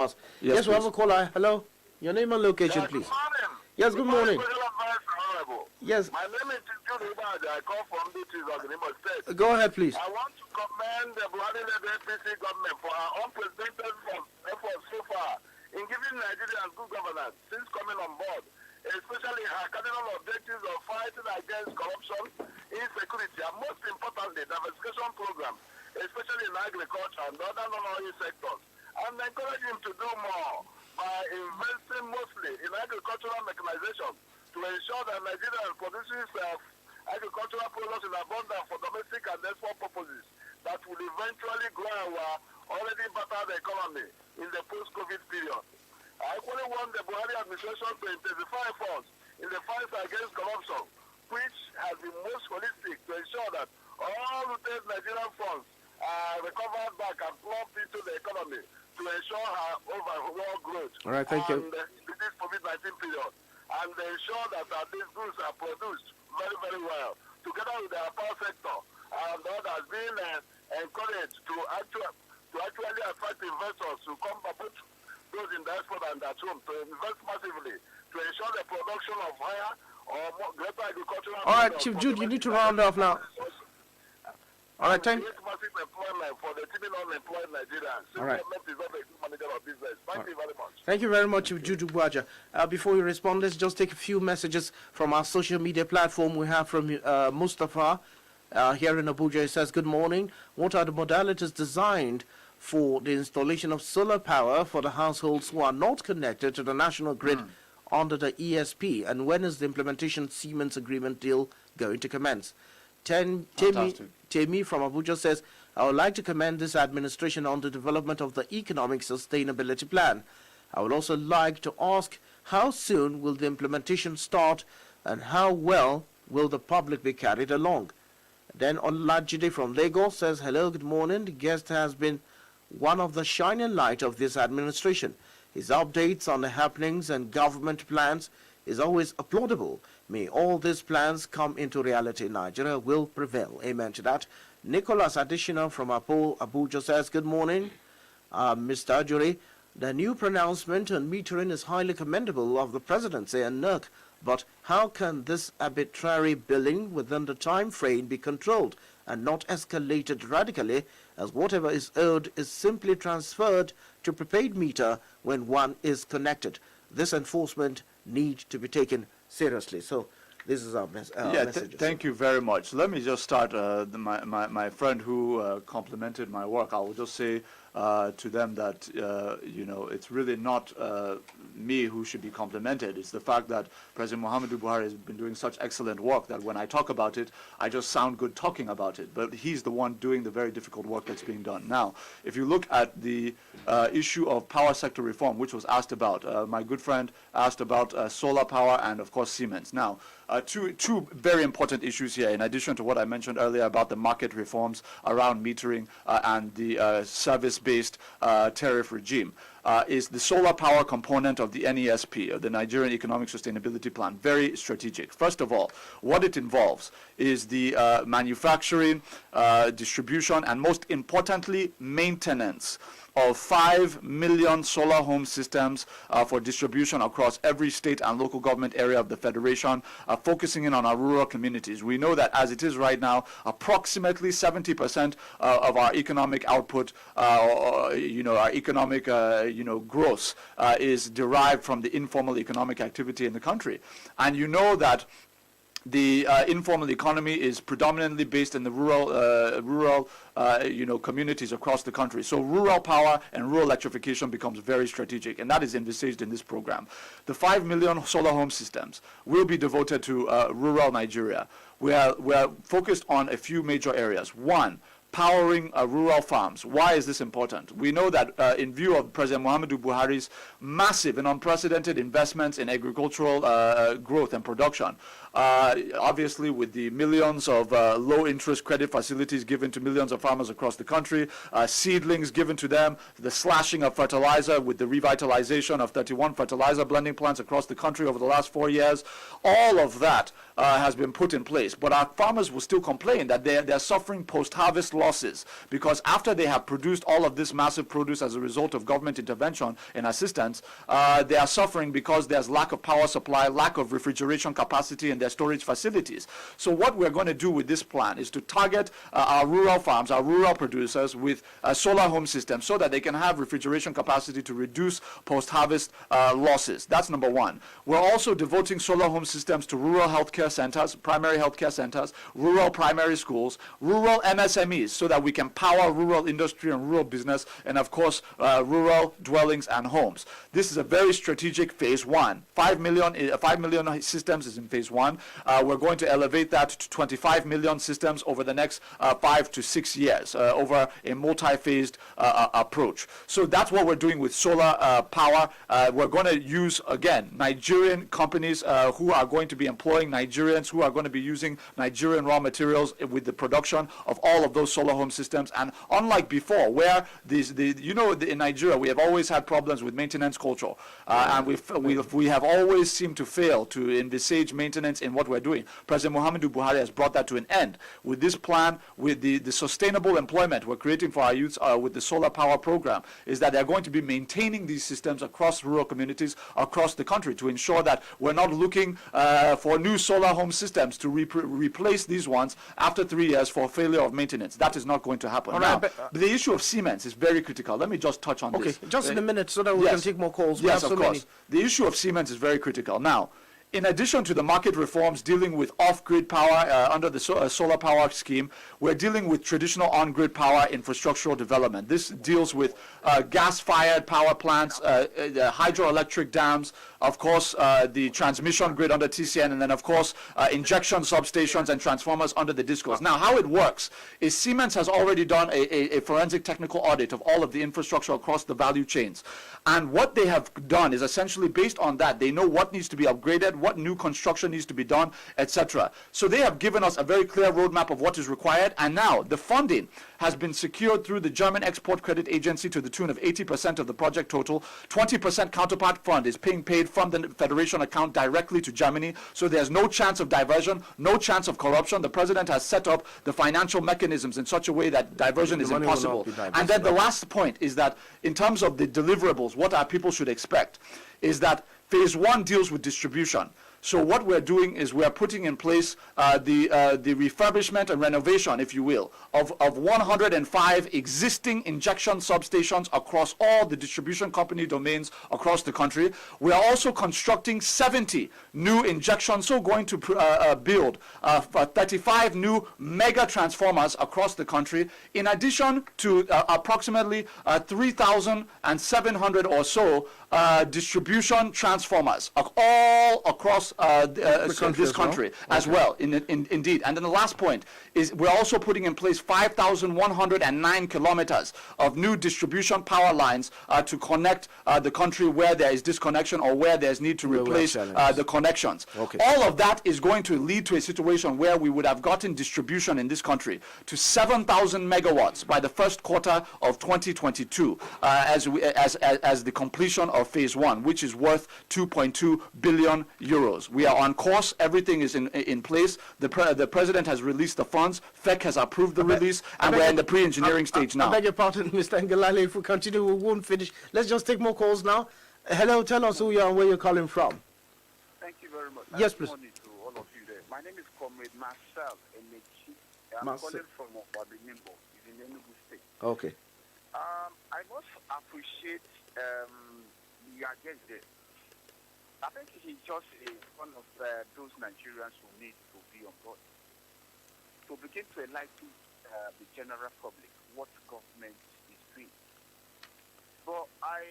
Yes, Yes, we have please. a caller. Hello. Your name and location, Good please. morning. Yes, good morning. Special advice, Honorable. Yes, My name is Ajuri. I come from the of the Imo State. go ahead, please. I want to commend the Buhari-led APC government for our unprecedented efforts so far in giving Nigerians good governance since coming on board, especially her cardinal objectives of fighting against corruption, insecurity, and most importantly, diversification programs, especially in agriculture and other non-oil sectors, and encourage him to do more by investing mostly in agricultural mechanization to ensure that Nigeria produces agricultural products in abundance for domestic and export purposes that will eventually grow our already battered economy in the post-COVID period. I equally want the Buhari administration to intensify efforts in the fight against corruption, which has been most holistic to ensure that all retained Nigerian funds are recovered back and plumped into the economy to ensure her overall growth. All right, thank you. And this COVID-19 period, and ensure that these goods are produced very, very well, together with the power sector, and that has been encouraged to actually attract investors to come put those in diaspora and at home to invest massively to ensure the production of higher or more, greater agricultural. All right, Chief Jude, you need to round off now. All right, thank you. Massive employment for the teeming unemployed Nigerians. All right. Government is not a good manager of business. Thank you very much. Thank you very much, Chief Jude Ugwaja. Before you respond, let's just take a few messages from our social media platform. We have from Mustafa here in Abuja. He says, good morning. What are the modalities designed for the installation of solar power for the households who are not connected to the national grid under the ESP? And when is the implementation Siemens agreement deal going to commence? Temi from Abuja says, I would like to commend this administration on the development of the Economic Sustainability Plan. I would also like to ask, how soon will the implementation start and how well will the public be carried along? Then Olajide from Lagos says, hello, good morning. The guest has been one of the shining light of this administration. His updates on the happenings and government plans is always applaudable. May all these plans come into reality. Nigeria will prevail. Amen to that. Nicholas Additional from Abuja says, good morning, Mr. Ajuri. The new pronouncement on metering is highly commendable of the presidency and NERC, but how can this arbitrary billing within the time frame be controlled and not escalated radically, as whatever is owed is simply transferred to prepaid meter when one is connected? This enforcement needs to be taken seriously. So this is our message. Thank you very much. Let me just start. My friend who complimented my work, I will just say to them that it's really not me who should be complimented. It's the fact that President Muhammadu Buhari has been doing such excellent work that when I talk about it, I just sound good talking about it. But he's the one doing the very difficult work that's being done. Now, if you look at the issue of power sector reform, which was asked about, my good friend asked about solar power and, of course, Siemens. Now, two very important issues here, in addition to what I mentioned earlier about the market reforms around metering and the service-based tariff regime, is the solar power component of the NESP, the Nigerian Economic Sustainability Plan. Very strategic. First of all, what it involves is the manufacturing, distribution, and most importantly, maintenance of 5 million solar home systems for distribution across every state and local government area of the Federation, focusing in on our rural communities. We know that as it is right now, approximately 70% of our economic output, our economic growth is derived from the informal economic activity in the country. And you know that the informal economy is predominantly based in the rural communities across the country. So rural power and rural electrification becomes very strategic, and that is envisaged in this program. The 5 million solar home systems will be devoted to rural Nigeria. We are focused on a few major areas. One, powering rural farms. Why is this important? We know that in view of President Muhammadu Buhari's massive and unprecedented investments in agricultural growth and production, obviously with the millions of low-interest credit facilities given to millions of farmers across the country, seedlings given to them, the slashing of fertilizer with the revitalization of 31 fertilizer blending plants across the country over the last 4 years, all of that has been put in place. But our farmers will still complain that they're suffering post-harvest losses because after they have produced all of this massive produce as a result of government intervention and assistance, they are suffering because there's lack of power supply, lack of refrigeration capacity in their storage facilities. So what we're going to do with this plan is to target our rural farms, our rural producers with solar home systems so that they can have refrigeration capacity to reduce post-harvest losses. That's number one. We're also devoting solar home systems to rural healthcare centers, primary healthcare centers, rural primary schools, rural MSMEs so that we can power rural industry and rural business, and of course rural dwellings and homes. This is a very strategic phase one. 5 million systems is in phase one. We're going to elevate that to 25 million systems over the next 5 to 6 years over a multi-phased approach. So that's what we're doing with solar power. We're going to use, again, Nigerian companies who are going to be employing Nigerians, who are going to be using Nigerian raw materials with the production of all of those solar home systems. And unlike before, where in Nigeria, we have always had problems with maintenance culture. And we have always seemed to fail to envisage maintenance in what we're doing. President Muhammadu Buhari has brought that to an end. With this plan, with the sustainable employment we're creating for our youths with the solar power program, is that they're going to be maintaining these systems across rural communities across the country to ensure that we're not looking for new solar home systems to replace these ones after 3 years for failure of maintenance. That is not going to happen. All now, right, the issue of Siemens is very critical. Let me just touch on this. Okay, just in a minute so that we can take more calls. Yes, of course. The issue of Siemens is very critical. Now, in addition to the market reforms dealing with off-grid power under the solar power scheme, we're dealing with traditional on-grid power infrastructural development. This deals with gas-fired power plants, the hydroelectric dams, of course, the transmission grid under TCN, and then, of course, injection substations and transformers under the DISCOs. Now, how it works is Siemens has already done a forensic technical audit of all of the infrastructure across the value chains. And what they have done is essentially based on that, they know what needs to be upgraded, what new construction needs to be done, etc. So they have given us a very clear roadmap of what is required, and now the funding has been secured through the German Export Credit Agency to the tune of 80% of the project total. 20% counterpart fund is being paid from the Federation account directly to Germany, so there's no chance of diversion, no chance of corruption. The president has set up the financial mechanisms in such a way that diversion is impossible. And then the last point is that in terms of the deliverables, what our people should expect is that phase one deals with distribution. So what we're doing is we're putting in place the refurbishment and renovation, if you will, of 105 existing injection substations across all the distribution company domains across the country. We are also constructing 70 new injections, so going to build 35 new mega transformers across the country, in addition to approximately 3,700 or so distribution transformers all across this country as well, indeed. And then the last point is we're also putting in place 5,109 kilometers of new distribution power lines to connect the country where there is disconnection or where there's need to replace the connections. Okay. All of that is going to lead to a situation where we would have gotten distribution in this country to 7,000 megawatts by the first quarter of 2022 as the completion of phase one, which is worth 2.2 billion euros. We are on course. Everything is in place. The president has released the funds. FEC has approved the release, and we're in the pre-engineering stage now. I beg your pardon, Mr. Ngelale. If we continue, we won't finish. Let's just take more calls now. Hello, tell us who you are and where you're calling from. Thank you very much. Yes, please. Good morning to all of you there. My name is Comrade Marcel Emechi. I'm calling from Wabinimbo. It's in Enugu State. Okay. I must appreciate the agent there. I think he's just one of those Nigerians who need to be on board to begin to enlighten the general public what government is doing. But I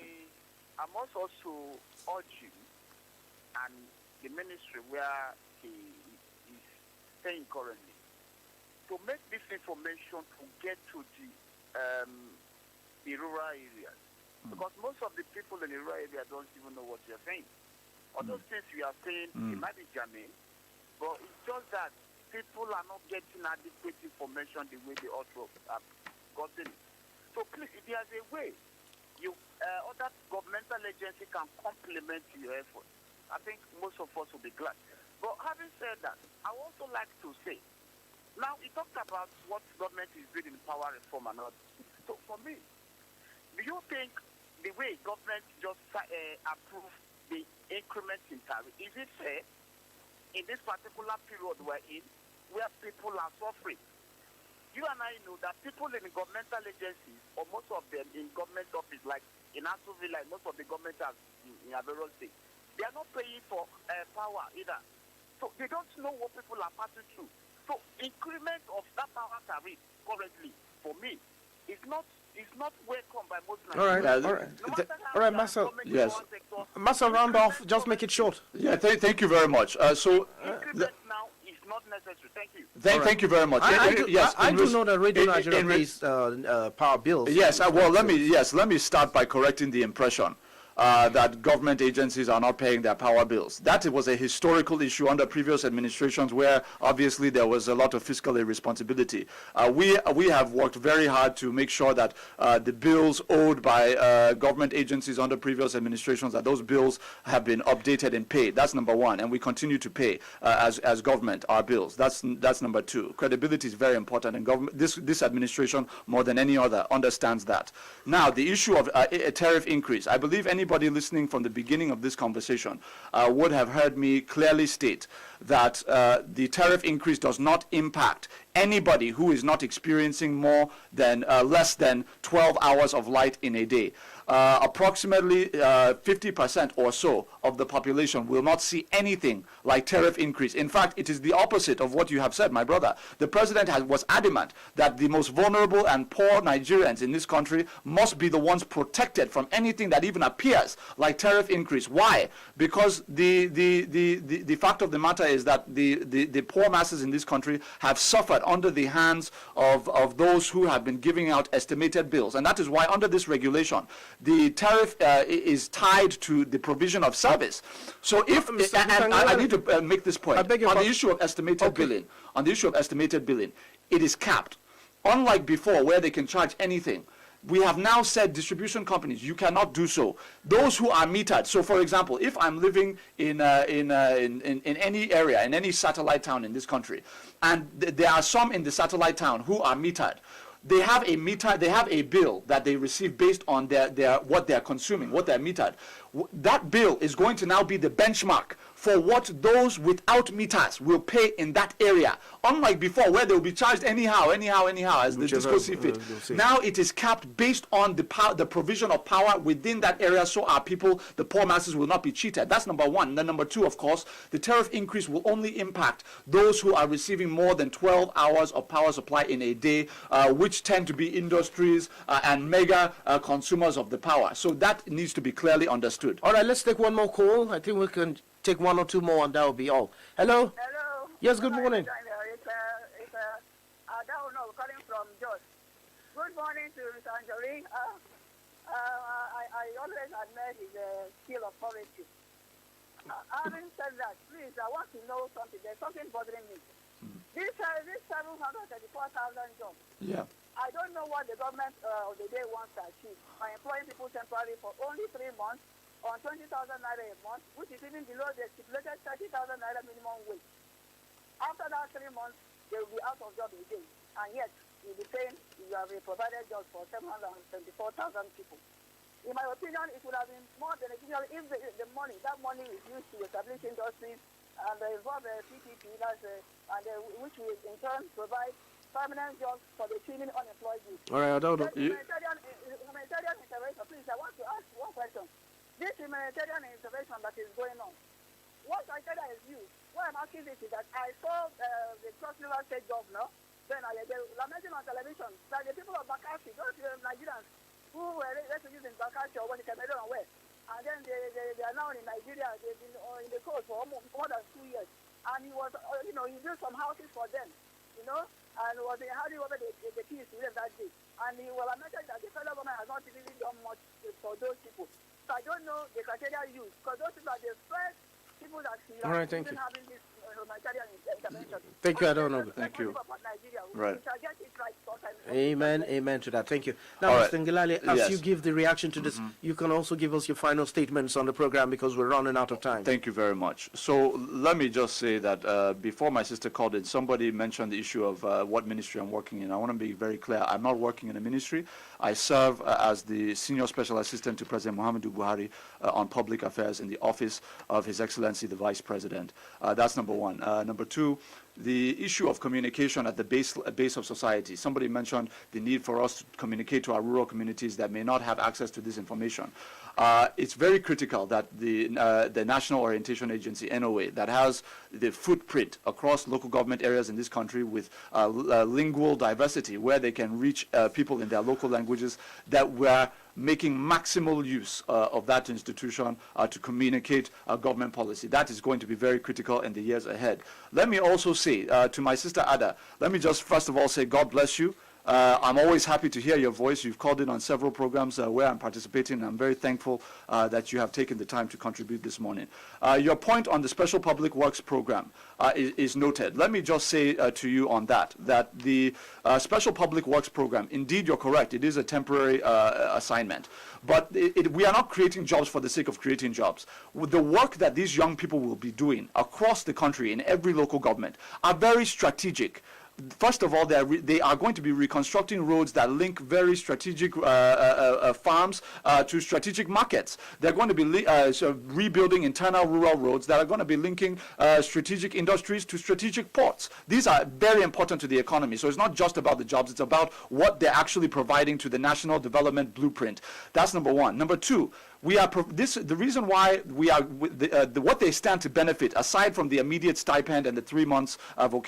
must also urge him and the ministry where he is staying currently to make this information to get to the rural areas. Because most of the people in the rural area don't even know what you're saying. Or those things we are saying, it might be germane, But it's just that people are not getting adequate information the way they ought to have gotten it. So please, if there's a way you other governmental agency can complement your effort, I think most of us will be glad. But having said that, I would also like to say, now we talked about what government is doing in power reform and all. So for me, do you think the way government just approved the increment in tariff, is it fair in this particular period we're in, where people are suffering? You and I know that people in governmental agencies, or most of them in government office, like in Ajuri, like most of the government in Avero State, they are not paying for power either. So they don't know what people are passing through. So increment of that power tariff currently, for me, is not welcome by most Nigerians. All right. No matter how All right, the Marcel. government Yes. in one sector, Marcel, round off. Just make it short. Yeah, thank you very much. increment now is not necessary. Thank you. Thank you very much. I do know that Radio in- Nigeria in- pays power bills. Yes, well, let me start by correcting the impression that government agencies are not paying their power bills. That was a historical issue under previous administrations where obviously there was a lot of fiscal irresponsibility. We have worked very hard to make sure that the bills owed by government agencies under previous administrations, that those bills have been updated and paid. That's number one, and we continue to pay as government our bills. That's number two. Credibility is very important, and government this administration more than any other understands that. Now, the issue of a tariff increase, I believe anybody listening from the beginning of this conversation would have heard me clearly state that the tariff increase does not impact anybody who is not experiencing more than less than 12 hours of light in a day. Approximately 50% or so of the population will not see anything like tariff increase. In fact, it is the opposite of what you have said, my brother. The president was adamant that the most vulnerable and poor Nigerians in this country must be the ones protected from anything that even appears like tariff increase. Why? Because the fact of the matter is that the poor masses in this country have suffered under the hands of those who have been giving out estimated bills. And that is why under this regulation, the tariff is tied to the provision of service. So if I need to make this point I beg your on the pardon. issue of estimated billing, it is capped. Unlike before, where they can charge anything, we have now said distribution companies, you cannot do so. Those who are metered. So, for example, if I'm living in any area, in any satellite town in this country, and there are some in the satellite town who are metered, they have a meter, they have a bill that they receive based on their what they're consuming, what they're metered. That bill is going to now be the benchmark for what those without meters will pay in that area. Unlike before, where they will be charged anyhow, as the disco see fit. Now it is capped based on the provision of power within that area, so our people, the poor masses, will not be cheated. That's number one. And then number two, of course, the tariff increase will only impact those who are receiving more than 12 hours of power supply in a day, which tend to be industries and mega consumers of the power. So that needs to be clearly understood. All right, let's take one more call. I think we can take one or two more, and that will be all. Hello? Hello. Yes, good morning. It's Adauno calling from Jos. Good morning to Mr. Ajuri. I always admire his skill of poetry. Having said that, please, I want to know something. There's something bothering me. This 734,000 jobs. Yeah. I don't know what the government of the day wants to achieve by employing people temporarily for only 3 months on 20,000 naira a month, which is even below the stipulated 30,000 naira minimum wage. After that 3 months, they will be out of job again. And yet, you'll be saying you have provided jobs for 724,000 people. In my opinion, it would have been more beneficial if the money is used to establish industries and involve PPP, which will in turn provide permanent jobs for the teeming unemployed youth. All right, I don't know. Humanitarian intervention, please, I want to ask one question. This humanitarian intervention that is going on, what criteria is used? What I'm asking this is that I saw the Cross River State governor, then they were lamenting on television that the people of Bakassi, those Nigerians who were refugees in Bakassi or when the Cameroon were, and then they are now in Nigeria, they've been in the coast for almost more than 2 years. And he was, he built some houses for them, and was handing over the keys to them that day. And he was lamented that the federal government has not really done much for those people. So I don't know the criteria used, because those people are the first people that All right, thank you. having this humanitarian intervention. Thank you, I don't know. Thank you. About Nigeria. Right. We shall get it right sometime. Amen, amen to that. Thank you. Now, All right. Mr. Ngelale, as Yes. you give the reaction to this, you can also give us your final statements on the program because we're running out of time. Thank you very much. So let me just say that before my sister called in, somebody mentioned the issue of what ministry I'm working in. I want to be very clear. I'm not working in a ministry. I serve as the Senior Special Assistant to President Muhammadu Buhari on Public Affairs in the Office of His Excellency the Vice President. That's number one. Number two, the issue of communication at the base of society. Somebody mentioned the need for us to communicate to our rural communities that may not have access to this information. It's very critical that the National Orientation Agency, NOA, that has the footprint across local government areas in this country with lingual diversity, where they can reach people in their local languages, that we're making maximal use of that institution to communicate government policy. That is going to be very critical in the years ahead. Let me also say to my sister Ada, let me just first of all say God bless you. I'm always happy to hear your voice. You've called in on several programs where I'm participating. I'm very thankful that you have taken the time to contribute this morning. Your point on the Special Public Works Program is noted. Let me just say to you on that the Special Public Works Program, indeed you're correct, it is a temporary assignment. But we are not creating jobs for the sake of creating jobs. With the work that these young people will be doing across the country in every local government are very strategic. First of all, they are going to be reconstructing roads that link very strategic farms to strategic markets. They're going to be rebuilding internal rural roads that are going to be linking strategic industries to strategic ports. These are very important to the economy. So it's not just about the jobs, it's about what they're actually providing to the national development blueprint. That's number one. Number two, the reason why we are what they stand to benefit, aside from the immediate stipend and the 3 months vocation